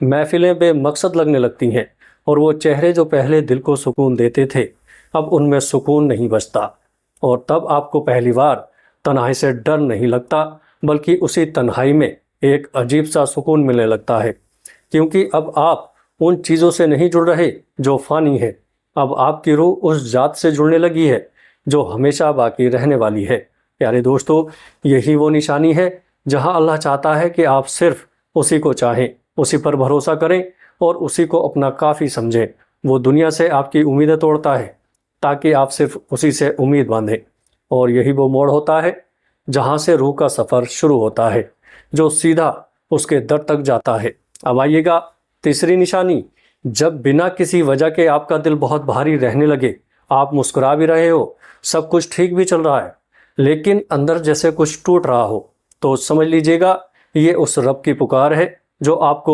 محفلیں بے مقصد لگنے لگتی ہیں، اور وہ چہرے جو پہلے دل کو سکون دیتے تھے اب ان میں سکون نہیں بچتا، اور تب آپ کو پہلی بار تنہائی سے ڈر نہیں لگتا، بلکہ اسی تنہائی میں ایک عجیب سا سکون ملنے لگتا ہے، کیونکہ اب آپ ان چیزوں سے نہیں جڑ رہے جو فانی ہے، اب آپ کی روح اس ذات سے جڑنے لگی ہے جو ہمیشہ باقی رہنے والی ہے۔ پیارے دوستو، یہی وہ نشانی ہے جہاں اللہ چاہتا ہے کہ آپ صرف اسی کو چاہیں، اسی پر بھروسہ کریں اور اسی کو اپنا کافی سمجھیں۔ وہ دنیا سے آپ کی امیدیں توڑتا ہے تاکہ آپ صرف اسی سے امید باندھیں، اور یہی وہ موڑ ہوتا ہے جہاں سے روح کا سفر شروع ہوتا ہے جو سیدھا اس کے در تک جاتا ہے۔ اب آئیے گا تیسری نشانی، جب بنا کسی وجہ کے آپ کا دل بہت بھاری رہنے لگے، آپ مسکرا بھی رہے ہو، سب کچھ ٹھیک بھی چل رہا ہے، لیکن اندر جیسے کچھ ٹوٹ رہا ہو، تو سمجھ لیجئے گا یہ اس رب کی پکار ہے جو آپ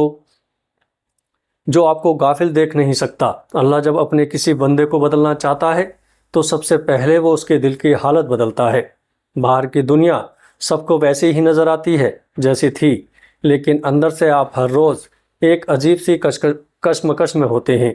کو غافل دیکھ نہیں سکتا۔ اللہ جب اپنے کسی بندے کو بدلنا چاہتا ہے تو سب سے پہلے وہ اس کے دل کی حالت بدلتا ہے۔ باہر کی دنیا سب کو ویسی ہی نظر آتی ہے جیسی تھی، لیکن اندر سے آپ ہر روز ایک عجیب سی کشمکش میں ہوتے ہیں،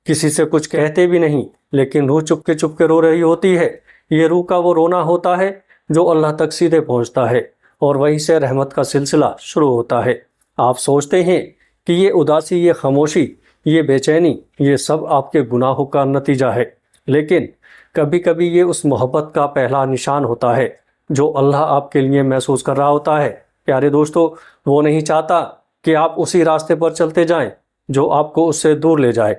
کسی سے کچھ کہتے بھی نہیں، لیکن روح چپ کے رو رہی ہوتی ہے۔ یہ روح کا وہ رونا ہوتا ہے جو اللہ تک سیدھے پہنچتا ہے، اور وہیں سے رحمت کا سلسلہ شروع ہوتا ہے۔ آپ سوچتے ہیں کہ یہ اداسی، یہ خاموشی، یہ بے چینی، یہ سب آپ کے گناہوں کا نتیجہ ہے، لیکن کبھی کبھی یہ اس محبت کا پہلا نشان ہوتا ہے جو اللہ آپ کے لیے محسوس کر رہا ہوتا ہے۔ پیارے دوستو، وہ نہیں چاہتا کہ آپ اسی راستے پر چلتے جائیں جو آپ کو اس سے دور لے جائے،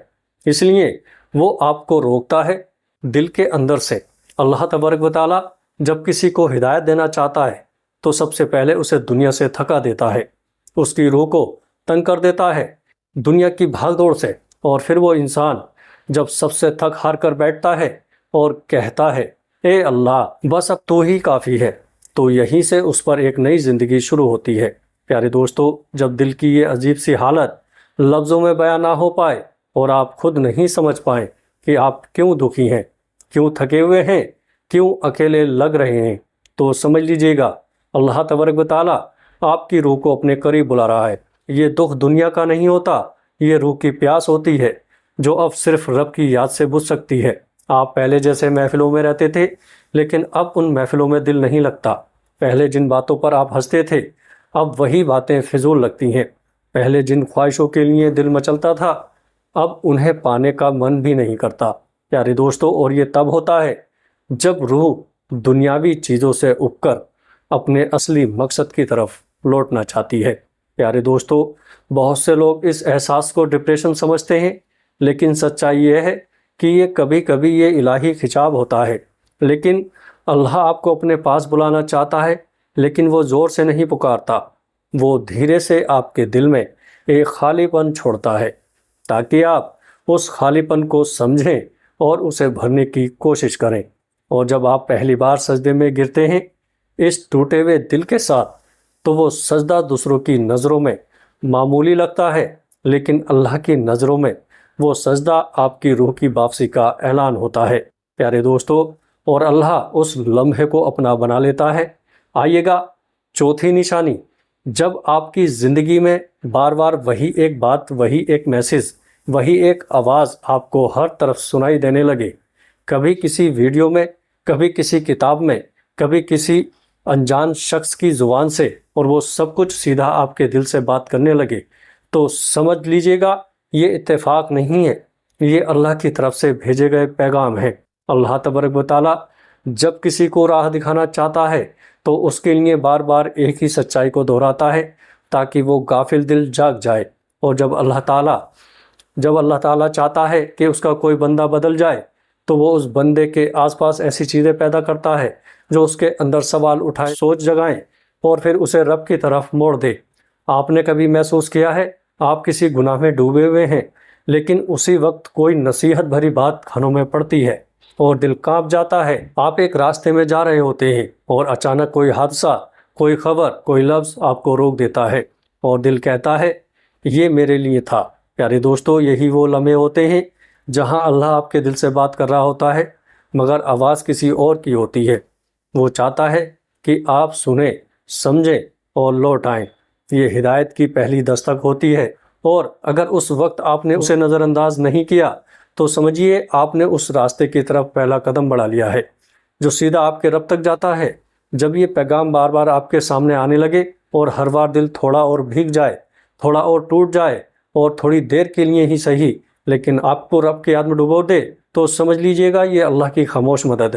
اس لیے وہ آپ کو روکتا ہے دل کے اندر سے۔ اللہ تبارک و تعالیٰ جب کسی کو ہدایت دینا چاہتا ہے تو سب سے پہلے اسے دنیا سے تھکا دیتا ہے، اس کی روح کو تنگ کر دیتا ہے دنیا کی بھاگ دوڑ سے، اور پھر وہ انسان جب سب سے تھک ہار کر بیٹھتا ہے اور کہتا ہے اے اللہ بس اب تو ہی کافی ہے، تو یہیں سے اس پر ایک نئی زندگی شروع ہوتی ہے۔ پیارے دوستو، جب دل کی یہ عجیب سی حالت لفظوں میں بیان نہ ہو پائے اور آپ خود نہیں سمجھ پائیں کہ آپ کیوں دکھی ہیں، کیوں تھکے ہوئے ہیں، کیوں اکیلے لگ رہے ہیں، تو سمجھ لیجئے گا اللہ تبارک و تعالیٰ آپ کی روح کو اپنے قریب بلا رہا ہے۔ یہ دکھ دنیا کا نہیں ہوتا، یہ روح کی پیاس ہوتی ہے جو اب صرف رب کی یاد سے بجھ سکتی ہے۔ آپ پہلے جیسے محفلوں میں رہتے تھے، لیکن اب ان محفلوں میں دل نہیں لگتا۔ پہلے جن باتوں پر آپ ہنستے تھے اب وہی باتیں فضول لگتی ہیں۔ پہلے جن خواہشوں کے لیے دل مچلتا تھا اب انہیں پانے کا من بھی نہیں کرتا۔ پیارے دوستو، اور یہ تب ہوتا ہے جب روح دنیاوی چیزوں سے اب کر اپنے اصلی مقصد کی طرف لوٹنا چاہتی ہے۔ پیارے دوستو، بہت سے لوگ اس احساس کو ڈپریشن سمجھتے ہیں، لیکن سچائی یہ ہے کہ یہ کبھی کبھی یہ الہی خطاب ہوتا ہے، لیکن اللہ آپ کو اپنے پاس بلانا چاہتا ہے، لیکن وہ زور سے نہیں پکارتا، وہ دھیرے سے آپ کے دل میں ایک خالی پن چھوڑتا ہے تاکہ آپ اس خالی پن کو سمجھیں اور اسے بھرنے کی کوشش کریں۔ اور جب آپ پہلی بار سجدے میں گرتے ہیں اس ٹوٹے ہوئے دل کے ساتھ، تو وہ سجدہ دوسروں کی نظروں میں معمولی لگتا ہے، لیکن اللہ کی نظروں میں وہ سجدہ آپ کی روح کی واپسی کا اعلان ہوتا ہے۔ پیارے دوستو، اور اللہ اس لمحے کو اپنا بنا لیتا ہے۔ آئیے گا چوتھی نشانی، جب آپ کی زندگی میں بار بار وہی ایک بات، وہی ایک میسج، وہی ایک آواز آپ کو ہر طرف سنائی دینے لگے، کبھی کسی ویڈیو میں، کبھی کسی کتاب میں، کبھی کسی انجان شخص کی زبان سے، اور وہ سب کچھ سیدھا آپ کے دل سے بات کرنے لگے، تو سمجھ لیجئے گا یہ اتفاق نہیں ہے، یہ اللہ کی طرف سے بھیجے گئے پیغام ہیں۔ اللہ تبارک و تعالیٰ جب کسی کو راہ دکھانا چاہتا ہے تو اس کے لیے بار بار ایک ہی سچائی کو دہراتا ہے تاکہ وہ غافل دل جاگ جائے، اور جب اللہ تعالیٰ چاہتا ہے کہ اس کا کوئی بندہ بدل جائے تو وہ اس بندے کے آس پاس ایسی چیزیں پیدا کرتا ہے جو اس کے اندر سوال اٹھائے، سوچ جگائیں، اور پھر اسے رب کی طرف موڑ دے۔ آپ نے کبھی محسوس کیا ہے آپ کسی گناہ میں ڈوبے ہوئے ہیں، لیکن اسی وقت کوئی نصیحت بھری بات کانوں میں پڑتی ہے اور دل کانپ جاتا ہے۔ آپ ایک راستے میں جا رہے ہوتے ہیں اور اچانک کوئی حادثہ، کوئی خبر، کوئی لفظ آپ کو روک دیتا ہے اور دل کہتا ہے یہ میرے لیے تھا۔ پیارے دوستو، یہی وہ لمحے ہوتے ہیں جہاں اللہ آپ کے دل سے بات کر رہا ہوتا ہے، مگر آواز کسی اور کی ہوتی ہے۔ وہ چاہتا ہے کہ آپ سنیں، سمجھیں اور لوٹ آئیں۔ یہ ہدایت کی پہلی دستک ہوتی ہے، اور اگر اس وقت آپ نے اسے نظر انداز نہیں کیا تو سمجھیے آپ نے اس راستے کی طرف پہلا قدم بڑھا لیا ہے جو سیدھا آپ کے رب تک جاتا ہے۔ جب یہ پیغام بار بار آپ کے سامنے آنے لگے اور ہر بار دل تھوڑا اور بھیگ جائے، تھوڑا اور ٹوٹ جائے اور تھوڑی دیر کے لیے ہی صحیح لیکن آپ کو رب کی یاد میں ڈبو دے، تو سمجھ لیجئے گا یہ اللہ کی خاموش مدد ہے۔